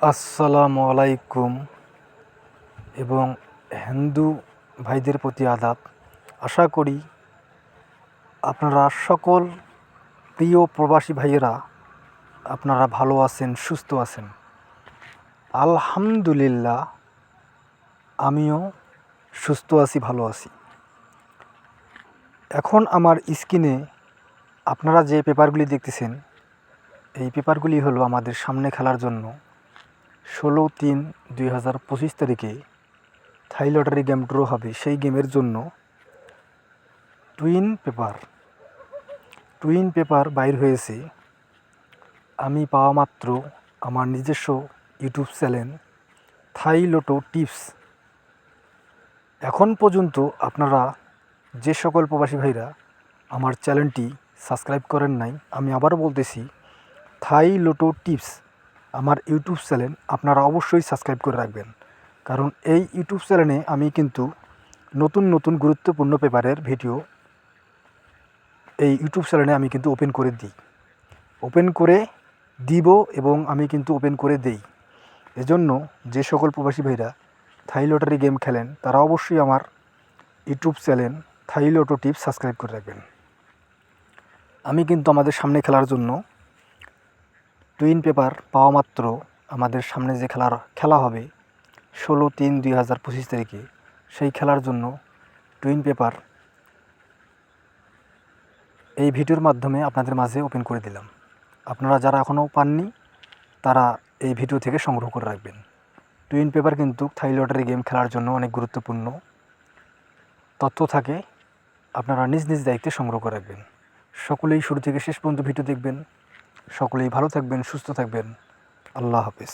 আসসালামু আলাইকুম এবং হিন্দু ভাইদের প্রতি আদাব। আশা করি আপনারা সকল প্রিয় প্রবাসী ভাইয়েরা আপনারা ভালো আছেন, সুস্থ আছেন। আলহামদুলিল্লাহ, আমিও সুস্থ আছি, ভালো আছি। এখন আমার স্ক্রিনে আপনারা যে পেপারগুলি দেখতেছেন, এই পেপারগুলি হলো আমাদের সামনে খেলার জন্য 16/3/2025 তারিখে থাই লটারি গেম ড্র হবে। সেই গেমের জন্য টুইন পেপার বাইর হয়েছে। আমি পাওয়া মাত্র আমার নিজস্ব ইউটিউব চ্যানেল থাই লোটো টিপস, এখন পর্যন্ত আপনারা যে সকল প্রবাসী ভাইরা আমার চ্যানেলটি সাবস্ক্রাইব করেন নাই, আমি আবারও বলতেছি, থাই লোটো টিপস আমার ইউটিউব চ্যানেল আপনারা অবশ্যই সাবস্ক্রাইব করে রাখবেন। কারণ এই ইউটিউব চ্যানেলে আমি কিন্তু নতুন নতুন গুরুত্বপূর্ণ পেপারের ভিডিও এই ইউটিউব চ্যানেলে আমি কিন্তু ওপেন করে দিব এবং আমি কিন্তু ওপেন করে দেই। এজন্য যে সকল প্রবাসী ভাইরা থাই লটারি গেম খেলেন তারা অবশ্যই আমার ইউটিউব চ্যানেল থাই লোটো টিপস সাবস্ক্রাইব করে রাখবেন। আমি কিন্তু আমাদের সামনে খেলার জন্য টুইন পেপার পাওয়া মাত্র আমাদের সামনে যে খেলা হবে 16/3/2025 তারিখে, সেই খেলার জন্য টুইন পেপার এই ভিডিওর মাধ্যমে আপনাদের মাঝে ওপেন করে দিলাম। আপনারা যারা এখনও পাননি তারা এই ভিডিও থেকে সংগ্রহ করে রাখবেন। টুইন পেপার কিন্তু থাই লটারি গেম খেলার জন্য অনেক গুরুত্বপূর্ণ তথ্য থাকে, আপনারা নিজ নিজ দায়িত্বে সংগ্রহ করে রাখবেন। সকলেই শুরু থেকে শেষ পর্যন্ত ভিডিও দেখবেন। সকলেই ভালো থাকবেন, সুস্থ থাকবেন। আল্লাহ হাফেজ।